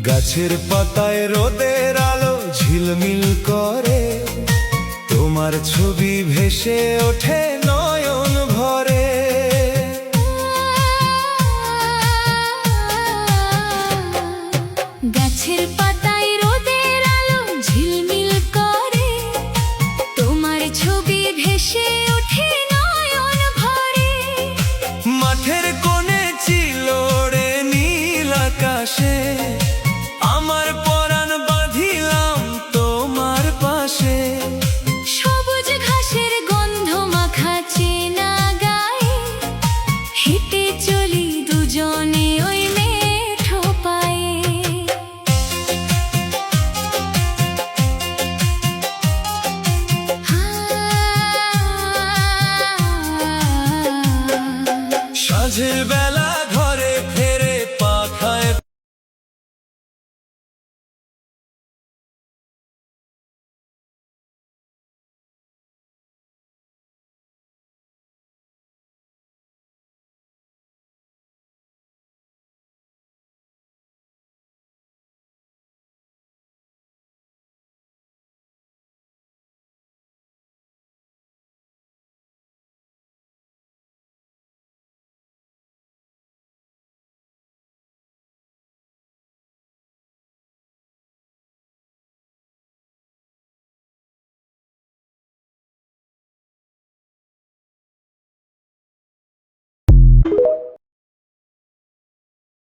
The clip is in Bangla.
গাছের পাতায় রোদের আলো ঝিলমিল করে, তোমার ছবি ভেসে ওঠে নয়ন ভরে। গাছের পাতায় রোদের আলো ঝিলমিল করে, তোমার ছবি ভেসে ওঠে নয়ন ভরে। মাঠের কোণে চিলোড়ে নীল আকাশে